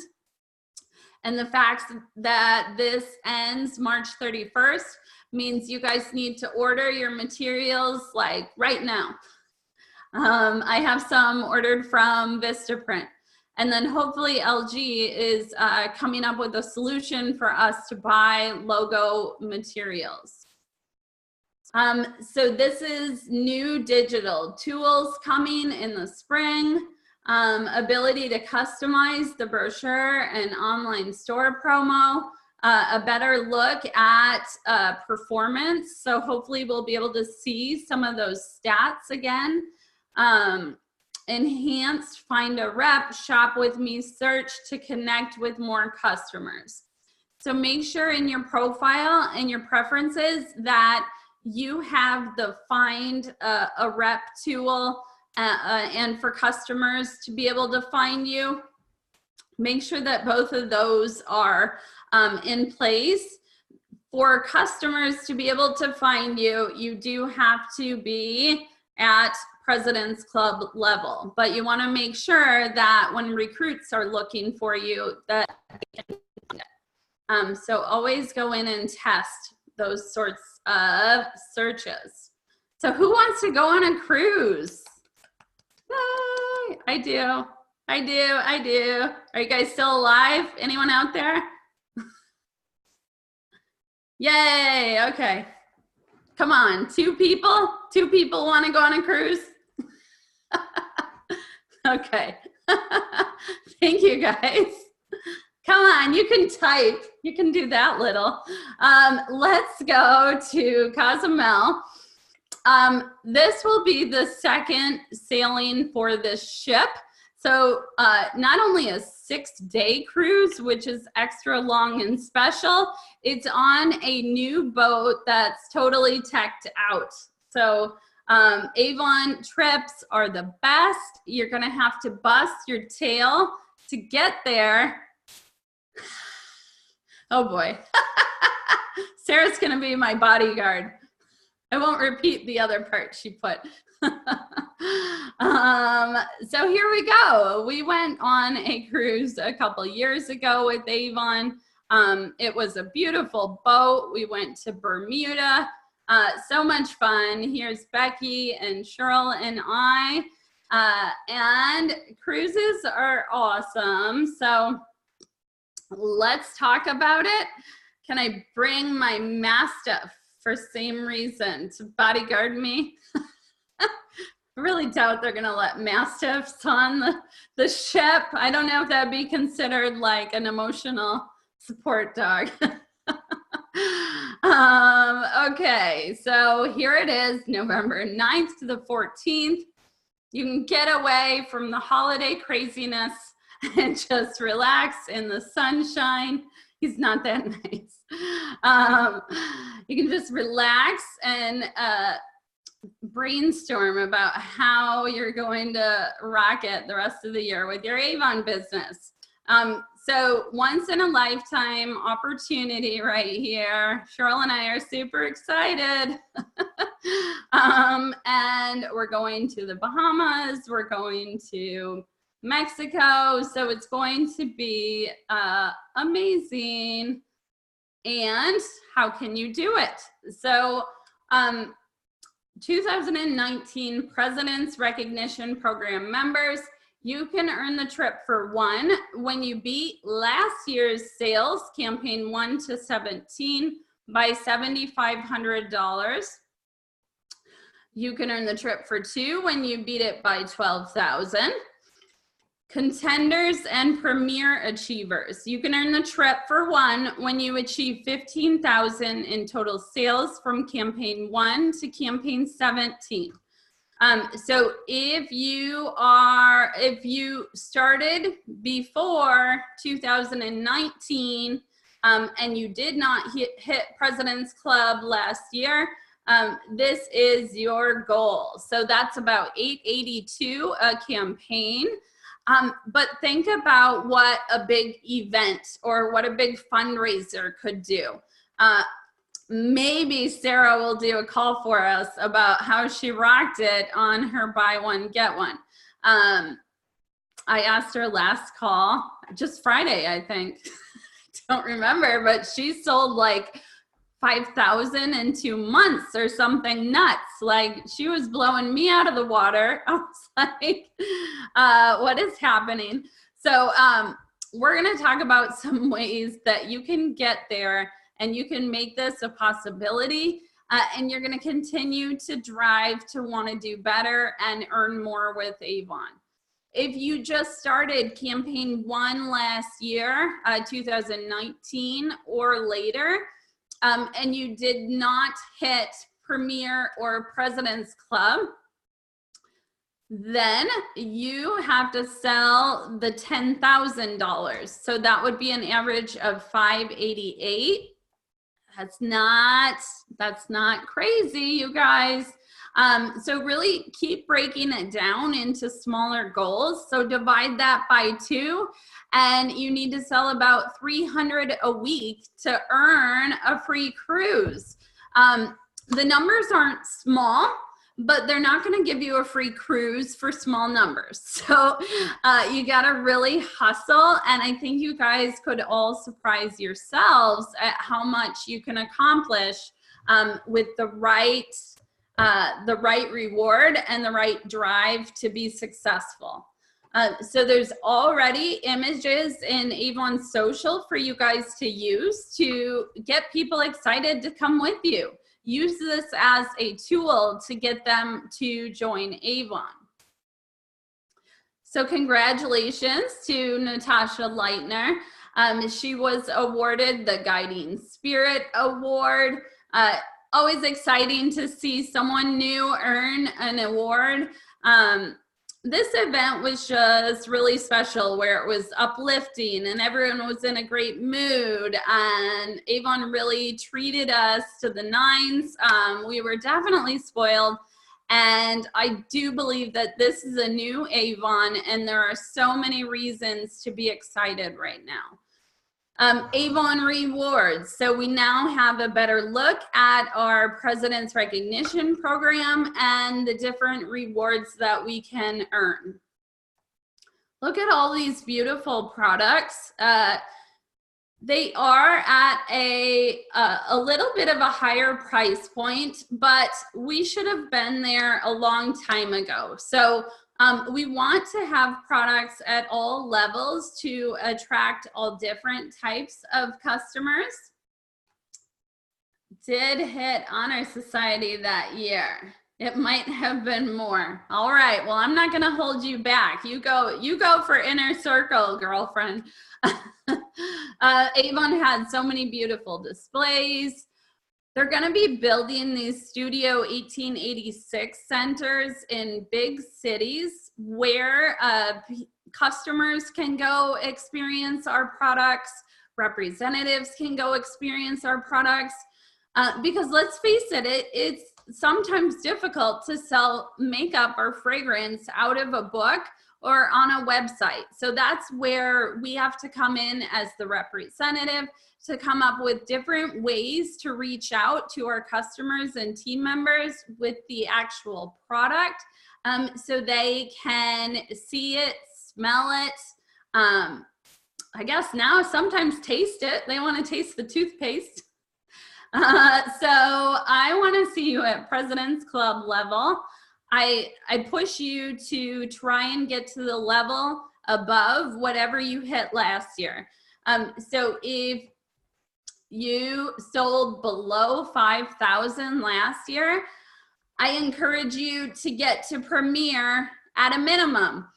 And the fact that this ends March 31st means you guys need to order your materials like right now. I have some ordered from Vistaprint. And then hopefully LG is coming up with a solution for us to buy logo materials. So this is new digital tools coming in the spring, ability to customize the brochure and online store promo, a better look at performance. So hopefully we'll be able to see some of those stats again. Enhanced find a rep, shop with me search to connect with more customers. So make sure in your profile and your preferences that you have the find a rep tool and for customers to be able to find you. Make sure that both of those are in place. For customers to be able to find you, you do have to be at President's Club level, but you want to make sure that when recruits are looking for you that they can find it. So always go in and test those sorts of searches. So who wants to go on a cruise? Yay, I do. Are you guys still alive? Anyone out there? Yay, okay. Come on, two people want to go on a cruise? Okay. Thank you guys. Come on, you can type. You can do that little. Let's go to Cozumel. This will be the second sailing for this ship. So not only a 6-day cruise, which is extra long and special, it's on a new boat that's totally teched out. So Avon trips are the best. You're gonna have to bust your tail to get there. Oh boy. Sarah's gonna be my bodyguard. I won't repeat the other part she put. So here we go. We went on a cruise a couple years ago with Avon. It was a beautiful boat. We went to Bermuda. So much fun. Here's Becky and Cheryl and I. And cruises are awesome. So let's talk about it. Can I bring my Mastiff for same reason to bodyguard me? I really doubt they're gonna let Mastiffs on the ship. I don't know if that'd be considered like an emotional support dog. Okay, so here it is, November 9th to the 14th. You can get away from the holiday craziness and just relax in the sunshine. He's not that nice. You can just relax and brainstorm about how you're going to rock it the rest of the year with your Avon business. So once in a lifetime opportunity right here. Cheryl and I are super excited. And we're going to the Bahamas. We're going to Mexico. So it's going to be amazing. And how can you do it? So 2019 President's Recognition Program members, you can earn the trip for one when you beat last year's sales, campaign 1 to 17, by $7,500. You can earn the trip for two when you beat it by 12,000. Contenders and Premier Achievers. You can earn the trip for one when you achieve 15,000 in total sales from campaign 1 to campaign 17. So if you started before 2019 and you did not hit President's Club last year, this is your goal. So that's about $882 a campaign. But think about what a big event or what a big fundraiser could do. Maybe Sarah will do a call for us about how she rocked it on her buy one, get one. I asked her last call, just Friday, I think. Don't remember, but she sold like 5,000 in 2 months or something nuts. Like she was blowing me out of the water. I was like, what is happening? So we're going to talk about some ways that you can get there and you can make this a possibility, and you're going to continue to drive to want to do better and earn more with Avon. If you just started campaign 1 last year, 2019 or later, and you did not hit Premier or President's Club, then you have to sell the $10,000. So that would be an average of $588. That's not crazy, you guys. So really keep breaking it down into smaller goals. So divide that by 2, and you need to sell about 300 a week to earn a free cruise. The numbers aren't small, but they're not going to give you a free cruise for small numbers. So you got to really hustle. And I think you guys could all surprise yourselves at how much you can accomplish with the right reward and the right drive to be successful. So there's already images in Avon Social for you guys to use to get people excited to come with you. Use this as a tool to get them to join Avon. So congratulations to Natasha Leitner. She was awarded the Guiding Spirit Award. Always exciting to see someone new earn an award. this event was just really special, where it was uplifting and everyone was in a great mood, and Avon really treated us to the nines. We were definitely spoiled, and I do believe that this is a new Avon, and there are so many reasons to be excited right now. Avon Rewards. So we now have a better look at our President's Recognition Program and the different rewards that we can earn. Look at all these beautiful products. They are at a little bit of a higher price point, but we should have been there a long time ago. So we want to have products at all levels to attract all different types of customers. Did hit Honor Society that year. It might have been more. All right, well, I'm not gonna hold you back. You go for Inner Circle, girlfriend. Avon had so many beautiful displays. They're going to be building these Studio 1886 centers in big cities where customers can go experience our products, representatives can go experience our products, because let's face it, it's sometimes difficult to sell makeup or fragrance out of a book or on a website. So that's where we have to come in as the representative to come up with different ways to reach out to our customers and team members with the actual product, so they can see it, smell it, I guess now sometimes taste it. They want to taste the toothpaste. So I want to see you at President's Club level. I push you to try and get to the level above whatever you hit last year. So if you sold below 5,000 last year, I encourage you to get to Premier at a minimum.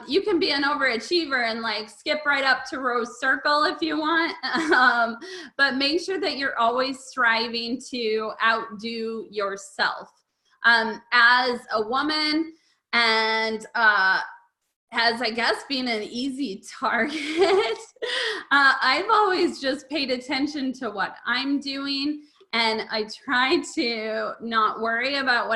You can be an overachiever and like skip right up to Rose Circle if you want, but make sure that you're always striving to outdo yourself. As a woman and as I guess being an easy target, I've always just paid attention to what I'm doing, and I try to not worry about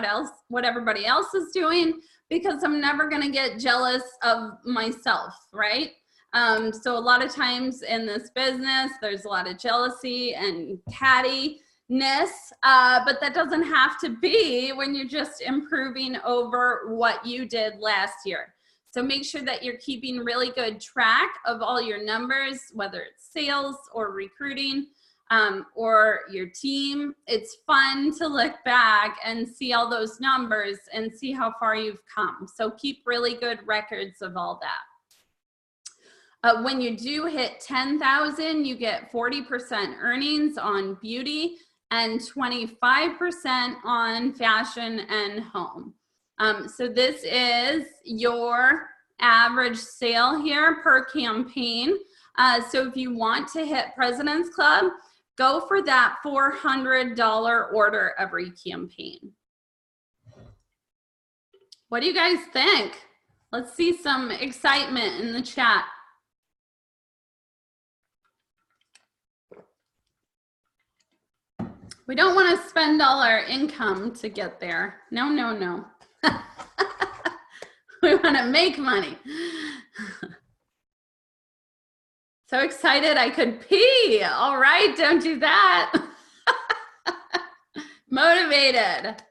what everybody else is doing, because I'm never going to get jealous of myself, right? So a lot of times in this business, there's a lot of jealousy and cattiness, but that doesn't have to be when you're just improving over what you did last year. So make sure that you're keeping really good track of all your numbers, whether it's sales or recruiting, or your team. It's fun to look back and see all those numbers and see how far you've come. So keep really good records of all that. When you do hit 10,000, you get 40% earnings on beauty and 25% on fashion and home. So this is your average sale here per campaign. So if you want to hit President's Club, go for that $400 order every campaign. What do you guys think? Let's see some excitement in the chat. We don't want to spend all our income to get there. No, no, no. We want to make money. So excited I could pee. All right, don't do that. Motivated.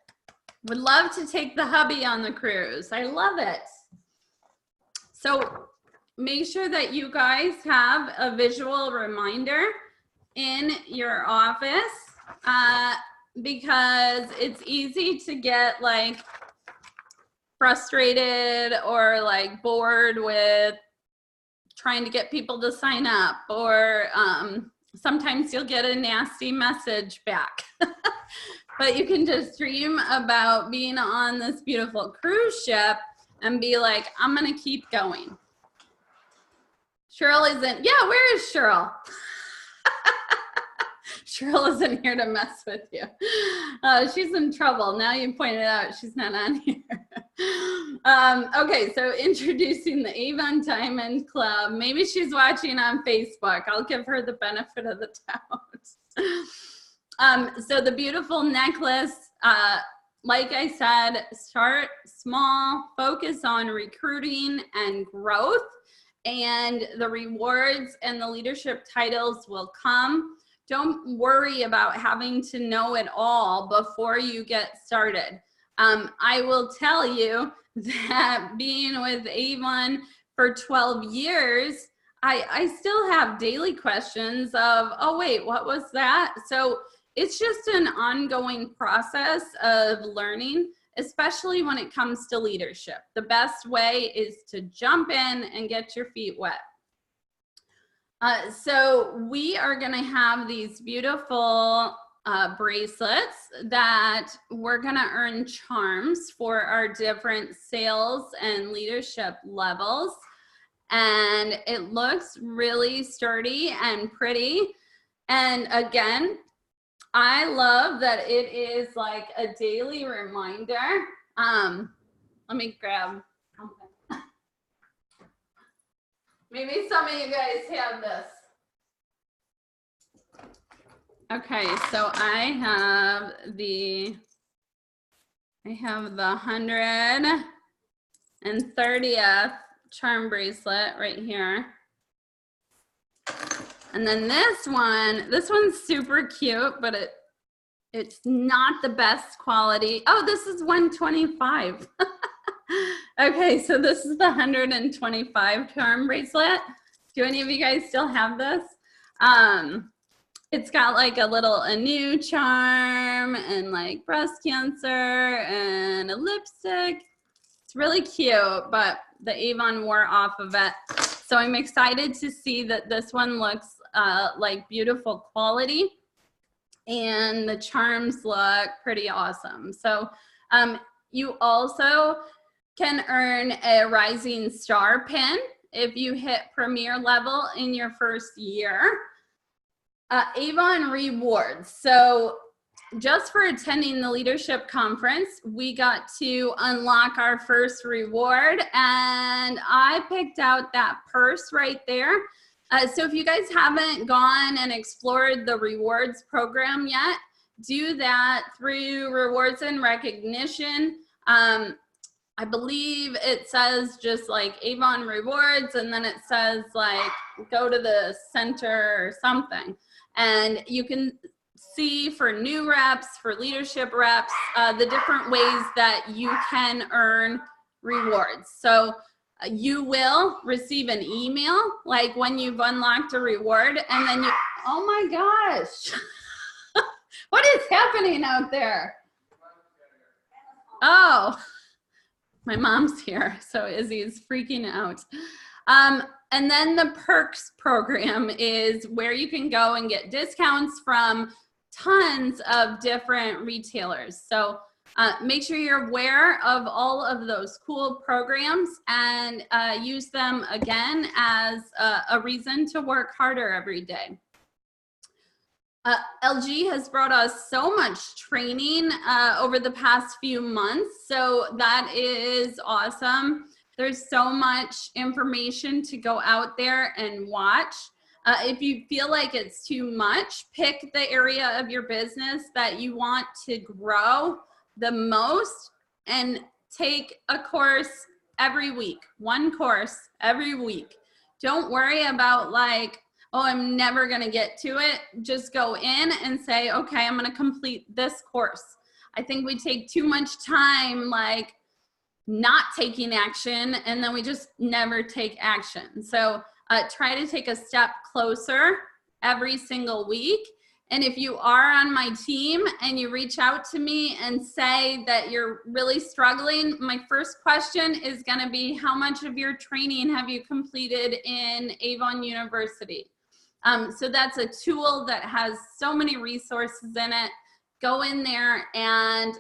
Would love to take the hubby on the cruise. I love it. So make sure that you guys have a visual reminder in your office, because it's easy to get like frustrated or like bored with trying to get people to sign up, or sometimes you'll get a nasty message back. But you can just dream about being on this beautiful cruise ship and be like, I'm gonna keep going. Cheryl isn't, yeah, where is Cheryl? Cheryl isn't here to mess with you. She's in trouble. Now you pointed out she's not on here. Okay, so introducing the Avon Diamond Club. Maybe she's watching on Facebook. I'll give her the benefit of the doubt. So the beautiful necklace, like I said, start small, focus on recruiting and growth, and the rewards and the leadership titles will come. Don't worry about having to know it all before you get started. I will tell you that being with Avon for 12 years, I still have daily questions of, oh wait, what was that? So it's just an ongoing process of learning, especially when it comes to leadership. The best way is to jump in and get your feet wet. So we are going to have these beautiful bracelets that we're going to earn charms for our different sales and leadership levels. And it looks really sturdy and pretty. And again, I love that it is like a daily reminder. Let me grab something. Maybe some of you guys have this. Okay, so I have the 130th charm bracelet right here. And then this one's super cute, but it's not the best quality. Oh, this is 125. Okay, so this is the 125 charm bracelet. Do any of you guys still have this? It's got like a new charm and like breast cancer and a lipstick. It's really cute, but the Avon wore off of it. So I'm excited to see that this one looks like beautiful quality, and the charms look pretty awesome. So you also can earn a rising star pin if you hit premier level in your first year. Avon rewards. So just for attending the leadership conference, we got to unlock our first reward, and I picked out that purse right there. So if you guys haven't gone and explored the rewards program yet, do that through rewards and recognition. I believe it says just like Avon rewards, and then it says like go to the center or something. And you can see for new reps, for leadership reps, the different ways that you can earn rewards. So you will receive an email like when you've unlocked a reward, and then you, oh my gosh, what is happening out there? Oh, my mom's here, so Izzy's freaking out. And then the perks program is where you can go and get discounts from tons of different retailers. So make sure you're aware of all of those cool programs and use them again as a reason to work harder every day. LG has brought us so much training over the past few months, so that is awesome. There's so much information to go out there and watch. If you feel like it's too much, pick the area of your business that you want to grow the most and take a course every week, one course every week. Don't worry about like, oh, I'm never gonna get to it. Just go in and say, okay, I'm gonna complete this course. I think we take too much time like not taking action, and then we just never take action. So try to take a step closer every single week. And if you are on my team and you reach out to me and say that you're really struggling, my first question is gonna be, how much of your training have you completed in Avon University? So that's a tool that has so many resources in it. Go in there and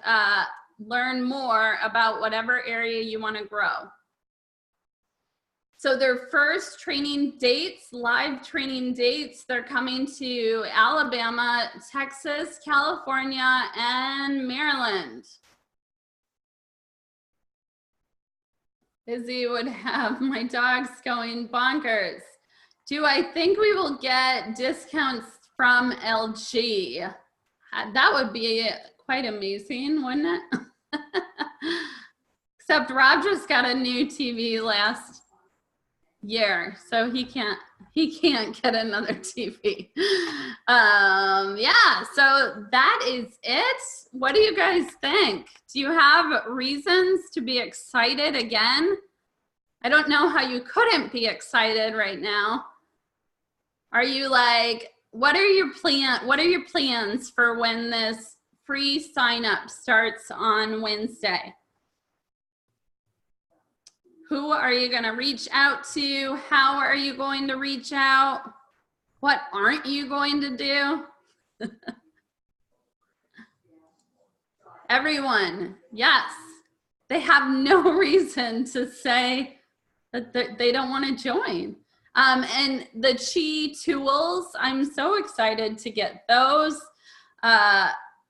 learn more about whatever area you want to grow. So their first training dates, live training dates, they're coming to Alabama, Texas, California, and Maryland. Izzy would have my dogs going bonkers. Do I think we will get discounts from LG? That would be quite amazing, wouldn't it? Except Rob just got a new TV last year, so he can't get another TV. Yeah, so that is it. What do you guys think? Do you have reasons to be excited again? I don't know how you couldn't be excited right now. Are you like, what are your plans for when this free sign up starts on Wednesday? Who are you going to reach out to? How are you going to reach out? What aren't you going to do? Everyone, yes. They have no reason to say that they don't want to join. And the Chi tools, I'm so excited to get those.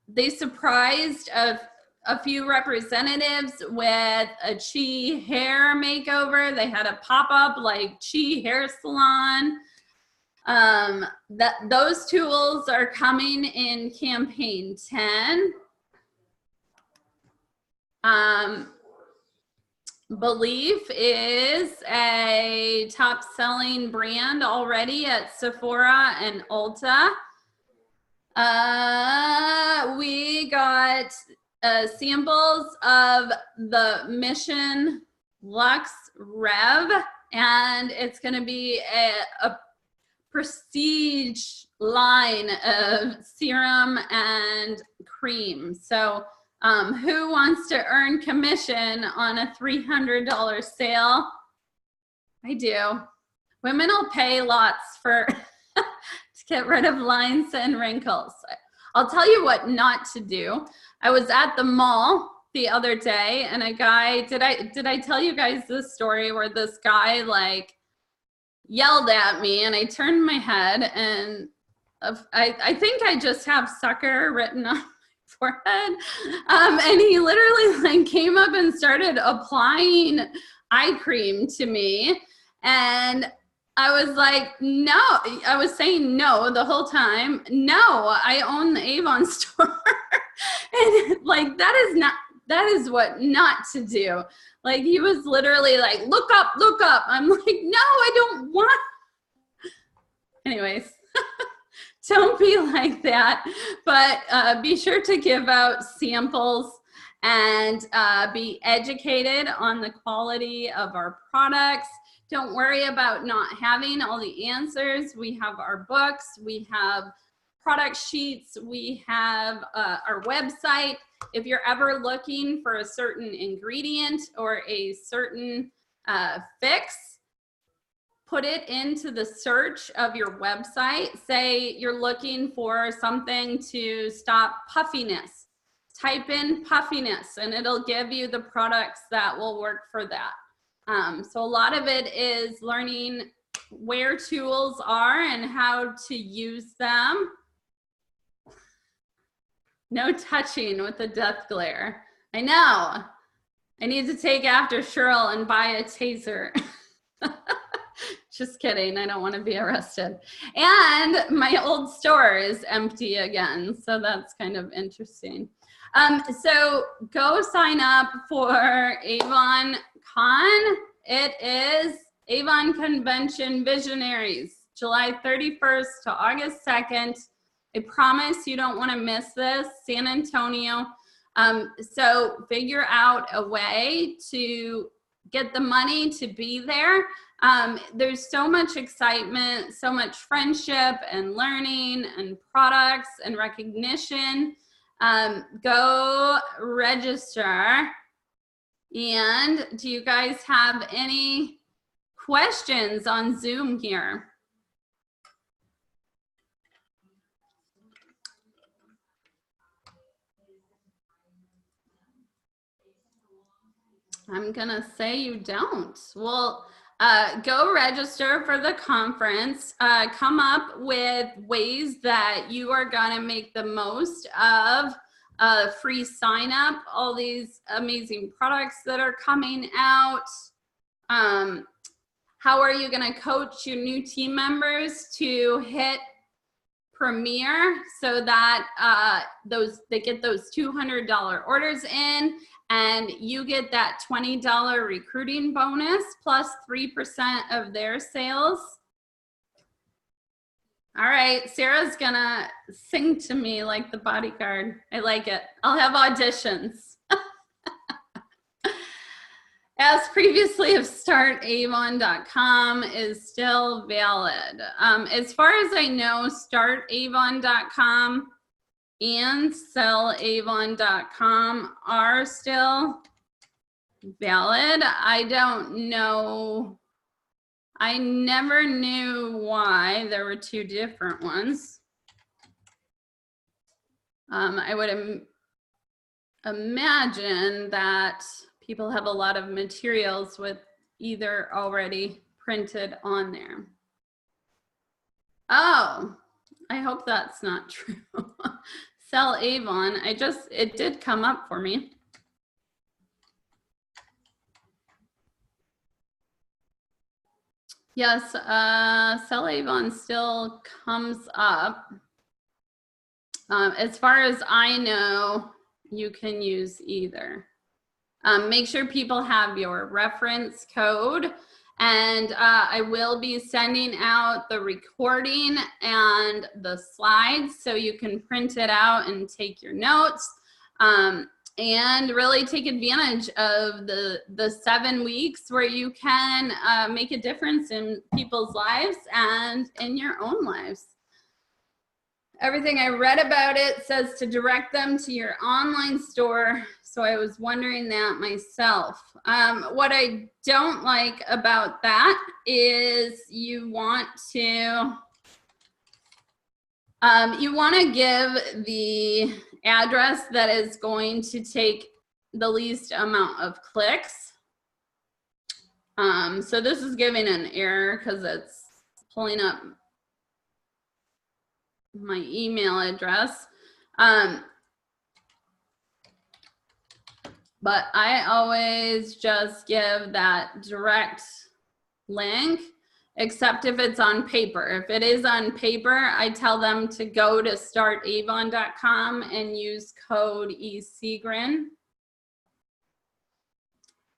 They surprised a few representatives with a Chi hair makeover. They had a pop-up like Chi hair salon. Those tools are coming in campaign 10. Belief is a top-selling brand already at Sephora and Ulta. We got samples of the Mission Luxe Rev, and it's going to be a prestige line of serum and cream. So who wants to earn commission on a $300 sale? I do. Women will pay lots for to get rid of lines and wrinkles. I'll tell you what not to do. I was at the mall the other day and a guy, did I tell you guys this story where this guy like yelled at me and I turned my head and I think I just have sucker written on forehead, and he literally like came up and started applying eye cream to me, and I was like, no, I was saying no the whole time. No, I own the Avon store. And like that is what not to do. Like he was literally like, look up. I'm like, no, I don't want. Anyways. Don't be like that, but be sure to give out samples and be educated on the quality of our products. Don't worry about not having all the answers. We have our books, we have product sheets, we have our website. If you're ever looking for a certain ingredient or a certain fix, put it into the search of your website. Say you're looking for something to stop puffiness. Type in puffiness and it'll give you the products that will work for that. So a lot of it is learning where tools are and how to use them. No touching with the death glare. I know. I need to take after Cheryl and buy a taser. Just kidding, I don't want to be arrested. And my old store is empty again, so that's kind of interesting. So go sign up for Avon Con. It is Avon Convention Visionaries, July 31st to August 2nd. I promise you don't want to miss this, San Antonio. So figure out a way to get the money to be there. There's so much excitement, so much friendship and learning and products and recognition. Go register. And do you guys have any questions on Zoom here? I'm gonna say you don't. Well, go register for the conference. Come up with ways that you are gonna make the most of free sign up, all these amazing products that are coming out. How are you going to coach your new team members to hit Premier so that they get those $200 orders in, and you get that $20 recruiting bonus plus 3% of their sales? All right, Sarah's gonna sing to me like the bodyguard. I like it. I'll have auditions. As previously of startavon.com is still valid. As far as I know, startavon.com and sellavon.com are still valid. I don't know. I never knew why there were two different ones. I would imagine that people have a lot of materials with either already printed on there. Oh, I hope that's not true. Sell Avon, it did come up for me. Yes, Sell Avon still comes up. As far as I know, you can use either. Make sure people have your reference code, and I will be sending out the recording and the slides so you can print it out and take your notes, and really take advantage of the 7 weeks where you can make a difference in people's lives and in your own lives. Everything I read about it says to direct them to your online store, so I was wondering that myself. What I don't like about that is you want to give the address that is going to take the least amount of clicks. So this is giving an error because it's pulling up my email address. But I always just give that direct link, except if it's on paper. If it is on paper, I tell them to go to startavon.com and use code Seagren.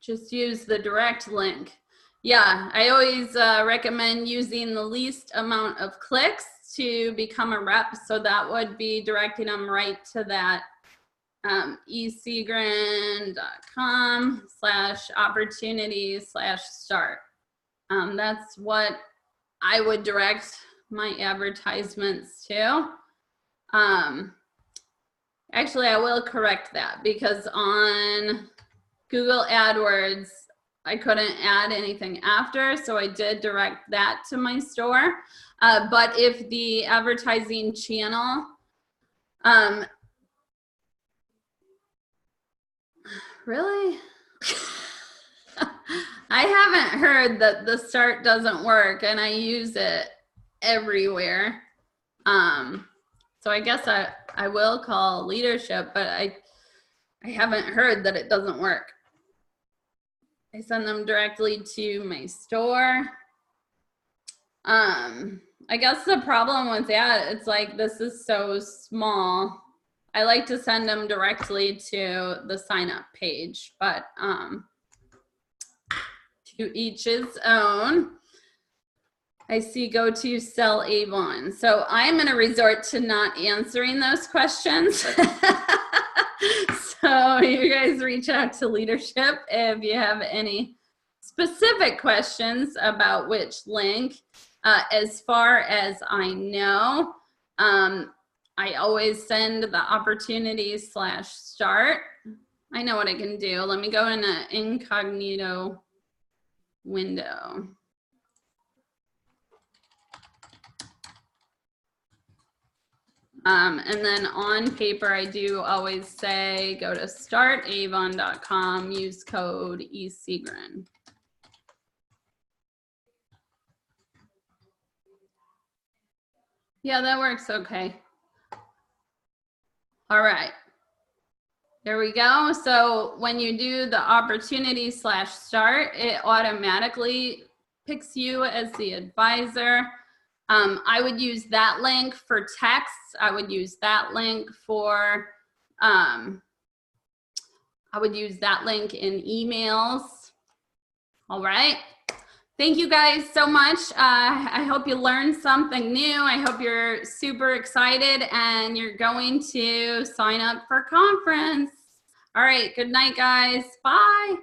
Just use the direct link. Yeah, I always recommend using the least amount of clicks to become a rep. So that would be directing them right to that eseagren.com/opportunity/start. That's what I would direct my advertisements to. Actually, I will correct that, because on Google AdWords, I couldn't add anything after, so I did direct that to my store. But if the advertising channel, really? I haven't heard that the start doesn't work, and I use it everywhere. So I guess I will call leadership, but I haven't heard that it doesn't work. I send them directly to my store. I guess the problem with that, it's like, this is so small. I like to send them directly to the sign up page, but to each its own. I see go to Sell Avon. So I'm going to resort to not answering those questions. So you guys reach out to leadership if you have any specific questions about which link. As far as I know, I always send the opportunity/start. I know what I can do. Let me go in an incognito window. And then on paper, I do always say, go to startavon.com, use code Seagren. Yeah, that works okay. All right. There we go. So when you do the opportunity/start, it automatically picks you as the advisor. I would use that link for texts. I would use that link for, I would use that link in emails. All right. Thank you guys so much. I hope you learned something new. I hope you're super excited and you're going to sign up for conference. All right. Good night, guys. Bye.